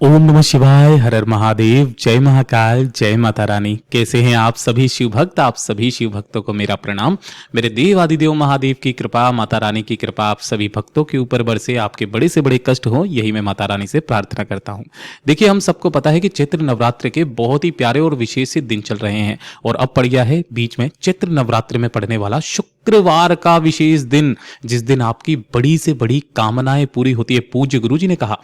ओम नमः शिवाय, हर हर महादेव, जय महाकाल, जय माता रानी। कैसे हैं आप सभी शिव भक्त? आप सभी शिव भक्तों को मेरा प्रणाम। मेरे देव आदिदेव महादेव की कृपा, माता रानी की कृपा आप सभी भक्तों के ऊपर बरसे, आपके बड़े से बड़े कष्ट हो, यही मैं माता रानी से प्रार्थना करता हूँ। देखिए, हम सबको पता है कि चैत्र नवरात्र के बहुत ही प्यारे और विशेष दिन चल रहे हैं और अब पड़ गया है बीच में चैत्र नवरात्र में पड़ने वाला शुक्रवार का विशेष दिन, जिस दिन आपकी बड़ी से बड़ी कामनाएं पूरी होती है। पूज्य गुरु जी ने कहा,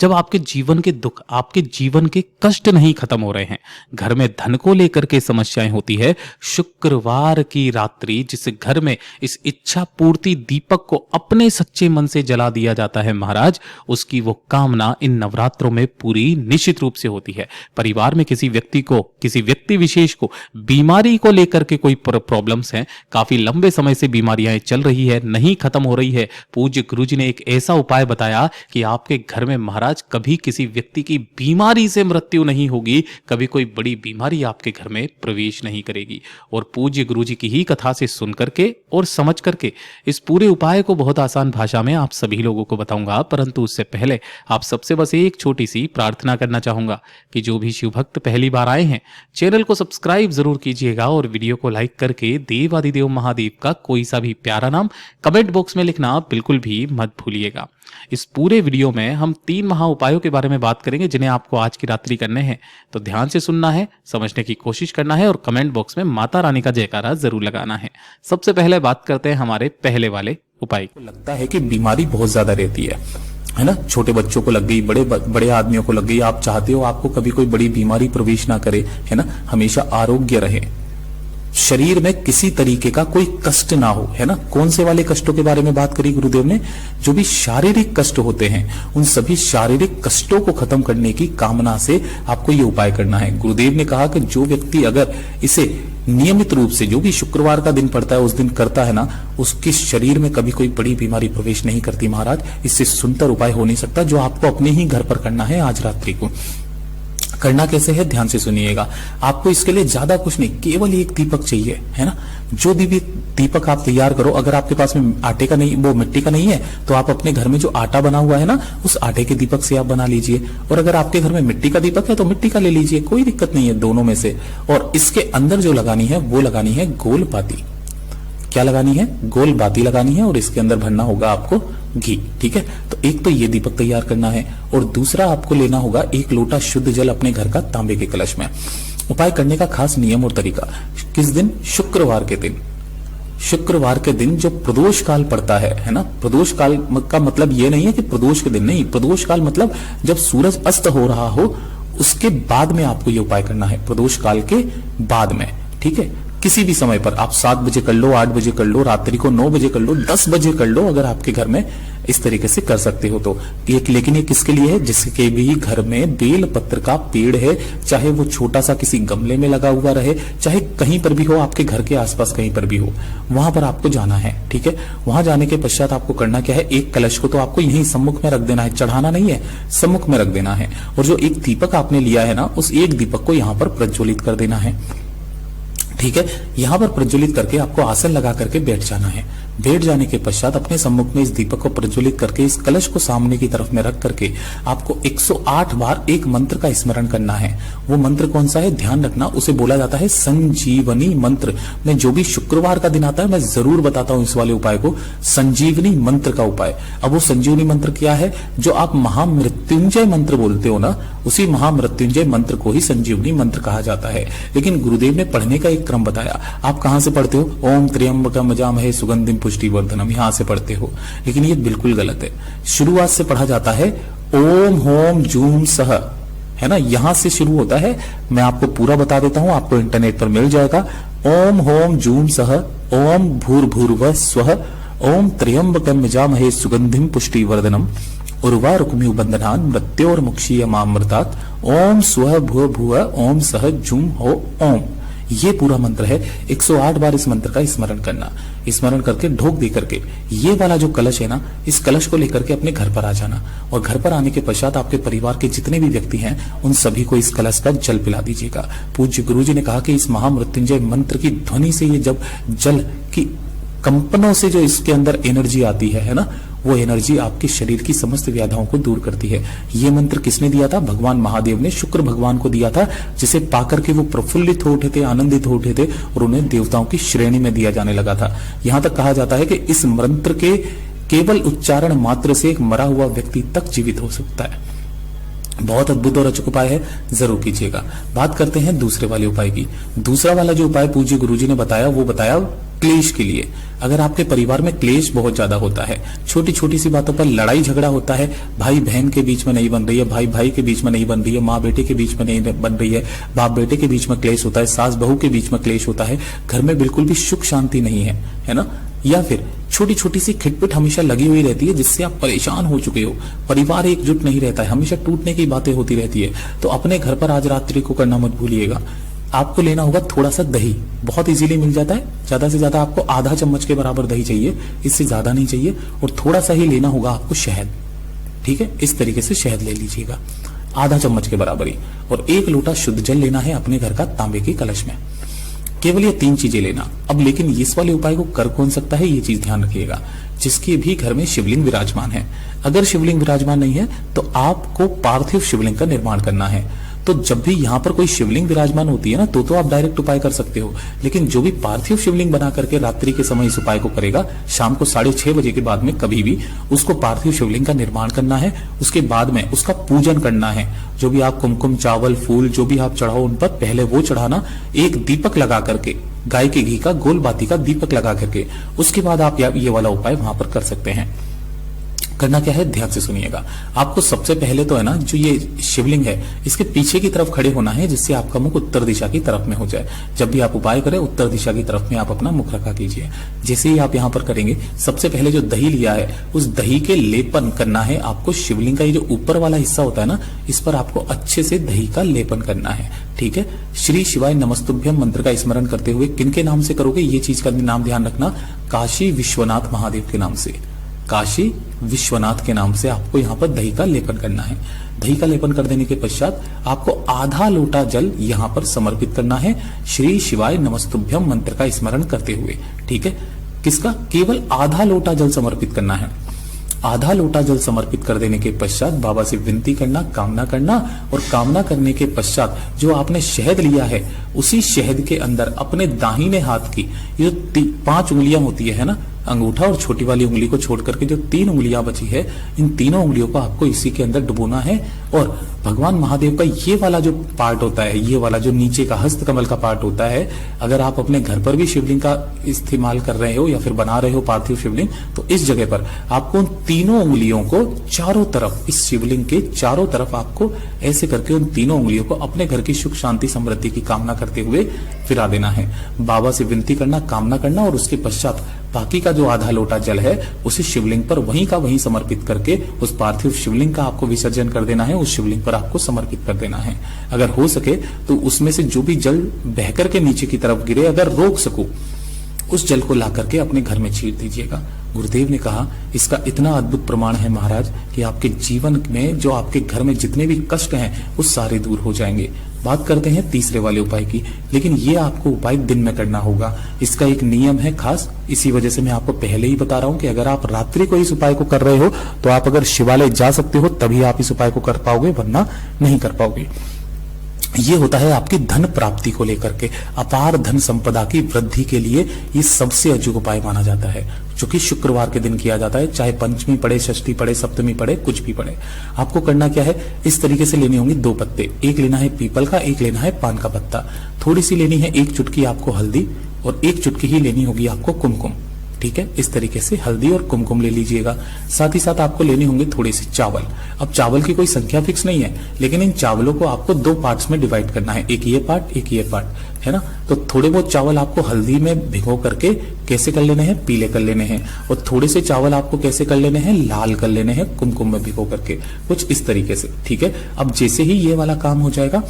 जब आपके जीवन के दुख, आपके जीवन के कष्ट नहीं खत्म हो रहे हैं, घर में धन को लेकर के समस्याएं होती है, शुक्रवार की रात्रि जिस घर में इस इच्छा पूर्ति दीपक को अपने सच्चे मन से जला दिया जाता है महाराज, उसकी वो कामना इन नवरात्रों में पूरी निश्चित रूप से होती है। परिवार में किसी व्यक्ति विशेष को बीमारी को लेकर के कोई प्रॉब्लम्स हैं, काफी लंबे समय से बीमारियां चल रही है, नहीं खत्म हो रही है, पूज्य गुरु जी ने एक ऐसा उपाय बताया कि आपके घर में महाराज कभी किसी व्यक्ति की बीमारी से मृत्यु नहीं होगी, कभी कोई बड़ी बीमारी आपके घर में प्रवेश नहीं करेगी। और पूज्य गुरु जी की ही कथा से सुन करके और समझ करके इस पूरे उपाय को बहुत आसान भाषा में आप सभी लोगों को बताऊंगा, परंतु उससे पहले आप सबसे बस एक छोटी सी प्रार्थना करना चाहूंगा कि जो भी शिव भक्त पहली बार आए हैं, चैनल को सब्सक्राइब जरूर कीजिएगा और वीडियो को लाइक करके देवादिदेव महादेव का कोई सा भी प्यारा नाम कमेंट बॉक्स में लिखना बिल्कुल भी मत भूलिएगा। इस पूरे वीडियो में हम 3 महा उपायों के बारे में बात करेंगे जिन्हें आपको आज की रात्रि करने हैं, तो ध्यान से सुनना है, समझने की कोशिश करना है और कमेंट बॉक्स में माता रानी का जयकारा जरूर लगाना है। सबसे पहले बात करते हैं हमारे पहले वाले उपाय को। लगता है कि बीमारी बहुत ज्यादा रहती है ना, छोटे बच्चों को लग गई, बड़े आदमियों को लग गई, आप चाहते हो आपको कभी कोई बड़ी बीमारी प्रवेश ना करे, है ना, हमेशा आरोग्य रहे, शरीर में किसी तरीके का कोई कष्ट ना हो, है ना। कौन से वाले कष्टों के बारे में बात करी गुरुदेव ने? जो भी शारीरिक कष्ट होते हैं, उन सभी शारीरिक कष्टों को खत्म करने की कामना से आपको ये उपाय करना है। गुरुदेव ने कहा कि जो व्यक्ति अगर इसे नियमित रूप से, जो भी शुक्रवार का दिन पड़ता है उस दिन करता है ना, उसके शरीर में कभी कोई बड़ी बीमारी प्रवेश नहीं करती महाराज। इससे सुंदर उपाय हो नहीं सकता, जो आपको अपने ही घर पर करना है आज रात्रि को। करना कैसे है, ध्यान से सुनिएगा। आपको इसके लिए ज्यादा कुछ नहीं, केवल एक दीपक चाहिए, है ना। जो भी दीपक आप तैयार करो, अगर आपके पास में आटे का नहीं, वो मिट्टी का नहीं है, तो आप अपने घर में जो आटा बना हुआ है ना, उस आटे के दीपक से आप बना लीजिए। और अगर आपके घर में मिट्टी का दीपक है तो मिट्टी का ले लीजिए, कोई दिक्कत नहीं है दोनों में से। और इसके अंदर जो लगानी है वो लगानी है गोल बाती। क्या लगानी है? गोल बाती लगानी है और इसके अंदर भरना होगा आपको घी। ठीक है, तो एक तो ये दीपक तैयार करना है और दूसरा आपको लेना होगा 1 लोटा शुद्ध जल अपने घर का तांबे के कलश में। उपाय करने का खास नियम और तरीका, किस दिन? शुक्रवार के दिन। शुक्रवार के दिन जो प्रदोष काल पड़ता है ना, प्रदोष काल का मतलब ये नहीं है कि प्रदोष के दिन, नहीं, प्रदोष काल मतलब जब सूरज अस्त हो रहा हो उसके बाद में आपको ये उपाय करना है, प्रदोष काल के बाद में। ठीक है, किसी भी समय पर आप 7 बजे कर लो, 8 बजे कर लो, रात्रि को 9 बजे कर लो, 10 बजे कर लो, अगर आपके घर में इस तरीके से कर सकते हो तो। लेकिन ये किसके लिए है? जिसके भी घर में बेल पत्र का पेड़ है, चाहे वो छोटा सा किसी गमले में लगा हुआ रहे, चाहे कहीं पर भी हो, आपके घर के आसपास कहीं पर भी हो, वहां पर आपको जाना है। ठीक है, वहां जाने के पश्चात आपको करना क्या है? एक कलश को तो आपको यहीं सम्मुख में रख देना है, चढ़ाना नहीं है, सम्मुख में रख देना है। और जो एक दीपक आपने लिया है ना, उस एक दीपक को यहां पर प्रज्वलित कर देना है। ठीक है, यहां पर प्रज्वलित करके आपको आसन लगा करके बैठ जाना है। बैठ जाने के पश्चात अपने सम्मुख में इस दीपक को प्रज्वलित करके इस कलश को सामने की तरफ में रख करके आपको 108 बार एक मंत्र का स्मरण करना है। वो मंत्र कौन सा है? ध्यान रखना, उसे बोला जाता है संजीवनी मंत्र। मैं जो भी शुक्रवार का दिन आता है मैं जरूर बताता हूं इस वाले उपाय को, संजीवनी मंत्र का उपाय। अब वो संजीवनी मंत्र क्या है? जो आप महामृत्युंजय मंत्र बोलते हो ना, उसी महामृत्युंजय मंत्र को ही संजीवनी मंत्र कहा जाता है। लेकिन गुरुदेव ने पढ़ने का एक क्रम बताया। आप कहां से पढ़ते हो? ओम त्र्यंबकम यजामहे सुगंधिम पुष्टिवर्धनम, यहां से पढ़ते हो, लेकिन ये बिल्कुल गलत है। शुरुआत से पढ़ा जाता है ओम होम जूम सह, है ना, यहां से शुरू होता है। मैं आपको पूरा बता देता हूं, आपको इंटरनेट पर मिल जाएगा। ओम होम जूम सह, ओम भूर्भुवः स्वः, ओम त्र्यंबकम यजामहे सुगंधिम पुष्टिवर्धनम, उर्वारुकमिव बंधनान् मृत्योर्मुक्षीयमामृतात्, ओम स्वः भुव भुव, ओम सह जूम हो ओम। ये पूरा मंत्र है। 108 बार इस मंत्र का स्मरण करना, स्मरण करके ढोक दे करके ये वाला जो कलश है ना, इस कलश को लेकर के अपने घर पर आ जाना। और घर पर आने के पश्चात आपके परिवार के जितने भी व्यक्ति हैं उन सभी को इस कलश का जल पिला दीजिएगा। पूज्य गुरु जी ने कहा कि इस महामृत्युंजय मंत्र की ध्वनि से, ये जब जल की कंपनों से जो इसके अंदर एनर्जी आती है ना, वो एनर्जी आपके शरीर की समस्त व्याधियों को दूर करती है। ये मंत्र किसने दिया था? भगवान महादेव ने शुक्र भगवान को दिया था, जिसे पाकर के वो प्रफुल्लित हो उठे थे, आनंदित हो उठे थे और उन्हें देवताओं की श्रेणी में दिया जाने लगा था। यहां तक कहा जाता है कि इस मंत्र के केवल उच्चारण मात्र से एक मरा हुआ व्यक्ति तक जीवित हो सकता है। बहुत अद्भुत और अचूक उपाय है, जरूर कीजिएगा। बात करते हैं दूसरे वाले उपाय की। दूसरा वाला जो उपाय पूज्य गुरुजी ने बताया वो बताया क्लेश के लिए। अगर आपके परिवार में क्लेश बहुत ज्यादा होता है, छोटी छोटी सी बातों पर लड़ाई झगड़ा होता है, भाई बहन के बीच में नहीं बन रही है, भाई भाई के बीच में नहीं बन रही है, माँ बेटे के बीच में नहीं बन रही है, बाप बेटे के बीच में क्लेश होता है, सास बहू के बीच में क्लेश होता है, घर में बिल्कुल भी सुख शांति नहीं है ना, या फिर छोटी छोटी सी खिटपिट हमेशा लगी हुई रहती है जिससे आप परेशान हो चुके हो, परिवार एकजुट नहीं रहता है, हमेशा टूटने की बातें होती रहती है, तो अपने घर पर आज रात्रि को करना मत भूलिएगा। आपको लेना होगा थोड़ा सा दही, बहुत इजीली मिल जाता है, ज्यादा से ज्यादा आपको आधा चम्मच के बराबर दही चाहिए, इससे ज्यादा नहीं चाहिए, और थोड़ा सा ही लेना होगा आपको शहद। ठीक है, इस तरीके से शहद ले लीजिएगा आधा चम्मच के बराबर ही, और 1 लोटा शुद्ध जल लेना है अपने घर का तांबे के कलश में। केवल ये 3 चीजें लेना। अब लेकिन इस वाले उपाय को कर कौन सकता है, ये चीज ध्यान रखिएगा, जिसके भी घर में शिवलिंग विराजमान है। अगर शिवलिंग विराजमान नहीं है तो आपको पार्थिव शिवलिंग का निर्माण करना है। तो जब भी यहाँ पर कोई शिवलिंग विराजमान होती है ना, तो आप डायरेक्ट उपाय कर सकते हो, लेकिन जो भी पार्थिव शिवलिंग बना करके रात्रि के समय इस उपाय को करेगा, शाम को 6:30 बजे के बाद में कभी भी उसको पार्थिव शिवलिंग का निर्माण करना है। उसके बाद में उसका पूजन करना है। जो भी आप कुमकुम, चावल, फूल जो भी आप चढ़ाओ उन पर पहले वो चढ़ाना, एक दीपक लगा करके, गाय के घी का गोल बाती का दीपक लगा करके, उसके बाद आप ये वाला उपाय वहां पर कर सकते हैं। करना क्या है, ध्यान से सुनिएगा। आपको सबसे पहले तो है ना, जो ये शिवलिंग है इसके पीछे की तरफ खड़े होना है, जिससे आपका मुख उत्तर दिशा की तरफ में हो जाए। जब भी आप उपाय करें उत्तर दिशा की तरफ में आप अपना मुख रखा कीजिए। जैसे ही आप यहाँ पर करेंगे, सबसे पहले जो दही लिया है उस दही के लेपन करना है आपको। शिवलिंग का ये जो ऊपर वाला हिस्सा होता है ना, इस पर आपको अच्छे से दही का लेपन करना है। ठीक है, श्री शिवाय नमस्तुभ्यम मंत्र का स्मरण करते हुए किनके नाम से करोगे, ये चीज का नाम ध्यान रखना, काशी विश्वनाथ महादेव के नाम से, काशी विश्वनाथ के नाम से आपको यहाँ पर दही का लेपन करना है। दही का लेपन कर देने के पश्चात आपको आधा लोटा जल यहाँ पर समर्पित करना है, श्री शिवाय नमस्तुभ्यम मंत्र का स्मरण करते हुए। ठीक है, किसका, केवल आधा लोटा जल समर्पित करना है। आधा लोटा जल समर्पित कर देने के पश्चात बाबा से विनती करना, कामना करना, और कामना करने के पश्चात जो आपने शहद लिया है उसी शहद के अंदर अपने दाहिने हाथ की ये जो 5 उंगलियां होती है ना, अंगूठा और छोटी वाली उंगली को छोड़ करके जो 3 उंगलियां बची है, इन तीनों उंगलियों को आपको इसी के अंदर डुबोना है। और भगवान महादेव का ये वाला जो पार्ट होता है, ये वाला जो नीचे का हस्त कमल का पार्ट होता है, अगर आप अपने घर पर भी शिवलिंग का इस्तेमाल कर रहे हो या फिर बना रहे हो पार्थिव शिवलिंग, तो इस जगह पर आपको उन तीनों उंगलियों को चारों तरफ, इस शिवलिंग के चारों तरफ आपको ऐसे करके उन तीनों उंगलियों को अपने घर की सुख शांति समृद्धि की कामना करते हुए फिरा देना है। बाबा से विनती करना, कामना करना, और उसके पश्चात बाकी का जो आधा लोटा जल है उसे शिवलिंग पर वहीं का वहीं समर्पित करके उस पार्थिव शिवलिंग का आपको विसर्जन कर देना है, उस शिवलिंग पर आपको समर्पित कर देना है। अगर हो सके तो उसमें से जो भी जल बहकर के नीचे की तरफ गिरे, अगर रोक सको, उस जल को ला करके अपने घर में छीट दीजिएगा। गुरुदेव ने कहा इसका इतना अद्भुत प्रमाण है महाराज कि आपके जीवन में जो आपके घर में जितने भी कष्ट हैं वो सारे दूर हो जाएंगे। बात करते हैं तीसरे वाले उपाय की, लेकिन ये आपको उपाय दिन में करना होगा। इसका एक नियम है खास, इसी वजह से मैं आपको पहले ही बता रहा हूं कि अगर आप रात्रि को इस उपाय को कर रहे हो तो आप अगर शिवालय जा सकते हो तभी आप इस उपाय को कर पाओगे, वरना नहीं कर पाओगे। ये होता है आपकी धन प्राप्ति को लेकर के, अपार धन संपदा की वृद्धि के लिए ये सबसे अचूक उपाय माना जाता है, जो कि शुक्रवार के दिन किया जाता है। चाहे पंचमी पड़े, षष्ठी पड़े, सप्तमी पड़े, कुछ भी पड़े। आपको करना क्या है, इस तरीके से लेने होंगे 2 पत्ते, एक लेना है पीपल का, एक लेना है पान का पत्ता, थोड़ी सी लेनी है 1 चुटकी आपको हल्दी, और 1 चुटकी ही लेनी होगी आपको कुमकुम। ठीक है, इस तरीके से हल्दी और कुमकुम ले लीजिएगा। साथ ही साथ आपको लेने होंगे थोड़े से चावल। अब चावल की कोई संख्या फिक्स नहीं है, लेकिन इन चावलों को आपको 2 पार्ट्स में डिवाइड करना है, एक ये पार्ट, एक ये पार्ट, है ना। तो थोड़े बहुत चावल आपको हल्दी में भिगो करके कैसे कर लेने हैं, पीले कर लेने हैं, और थोड़े से चावल आपको कैसे कर लेने हैं, लाल कर लेने हैं कुमकुम में भिगो करके, कुछ इस तरीके से। ठीक है, अब जैसे ही ये वाला काम हो जाएगा,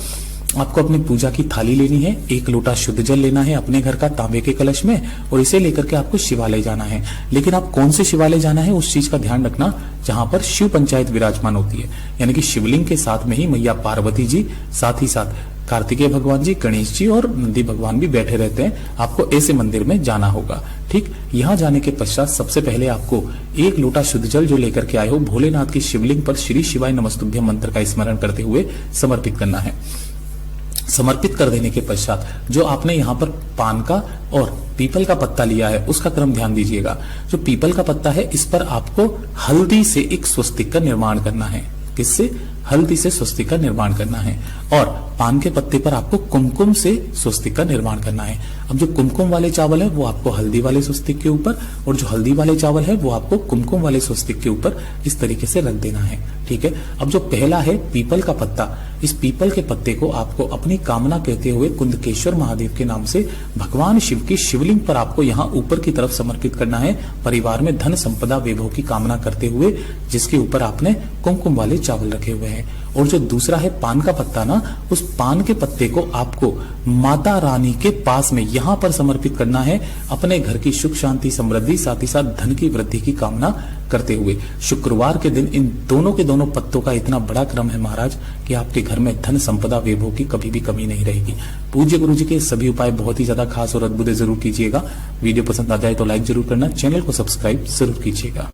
आपको अपनी पूजा की थाली लेनी है, 1 लोटा शुद्ध जल लेना है अपने घर का तांबे के कलश में, और इसे लेकर के आपको शिवालय जाना है। लेकिन आप कौन से शिवालय जाना है उस चीज का ध्यान रखना जहां पर शिव पंचायत विराजमान होती है, यानी कि शिवलिंग के साथ में ही मैया पार्वती जी, साथ ही साथ कार्तिकेय भगवान जी, गणेश जी और नंदी भगवान भी बैठे रहते हैं। आपको ऐसे मंदिर में जाना होगा। ठीक, यहाँ जाने के पश्चात सबसे पहले आपको 1 लोटा शुद्ध जल जो लेकर के आए हो भोलेनाथ की शिवलिंग पर श्री शिवाय नमस्तुभ्यम मंत्र का स्मरण करते हुए समर्पित करना है। समर्पित कर देने के पश्चात जो आपने यहाँ पर पान का और पीपल का पत्ता लिया है उसका क्रम ध्यान दीजिएगा। जो पीपल का पत्ता है इस पर आपको हल्दी से एक स्वस्तिक का निर्माण करना है। किससे? हल्दी से स्वस्तिक का निर्माण करना है। और पान के पत्ते पर आपको कुमकुम से स्वस्तिक का निर्माण करना है। अब जो कुमकुम वाले चावल है वो आपको हल्दी वाले स्वस्तिक के ऊपर, और जो हल्दी वाले चावल है वो आपको कुमकुम वाले स्वस्तिक के ऊपर इस तरीके से रख देना है। ठीक है। अब जो पहला है पीपल का पत्ता, इस पीपल के पत्ते को आपको अपनी कामना कहते हुए कुंदकेश्वर महादेव के नाम से भगवान शिव की शिवलिंग पर आपको यहाँ ऊपर की तरफ समर्पित करना है, परिवार में धन संपदा वैभव की कामना करते हुए, जिसके ऊपर आपने कुमकुम वाले चावल रखे हुए हैं। और जो दूसरा है पान का पत्ता ना, उस पान के पत्ते को आपको माता रानी के पास में यहाँ पर समर्पित करना है, अपने घर की सुख शांति समृद्धि साथ ही साथ धन की वृद्धि की कामना करते हुए। शुक्रवार के दिन इन दोनों के दोनों पत्तों का इतना बड़ा क्रम है महाराज कि आपके घर में धन संपदा वैभव की कभी भी कमी नहीं रहेगी। पूज्य गुरु जी के सभी उपाय बहुत ही ज्यादा खास और अद्भुत जरूर कीजिएगा। वीडियो पसंद आ जाए तो लाइक जरूर करना, चैनल को सब्सक्राइब जरूर कीजिएगा।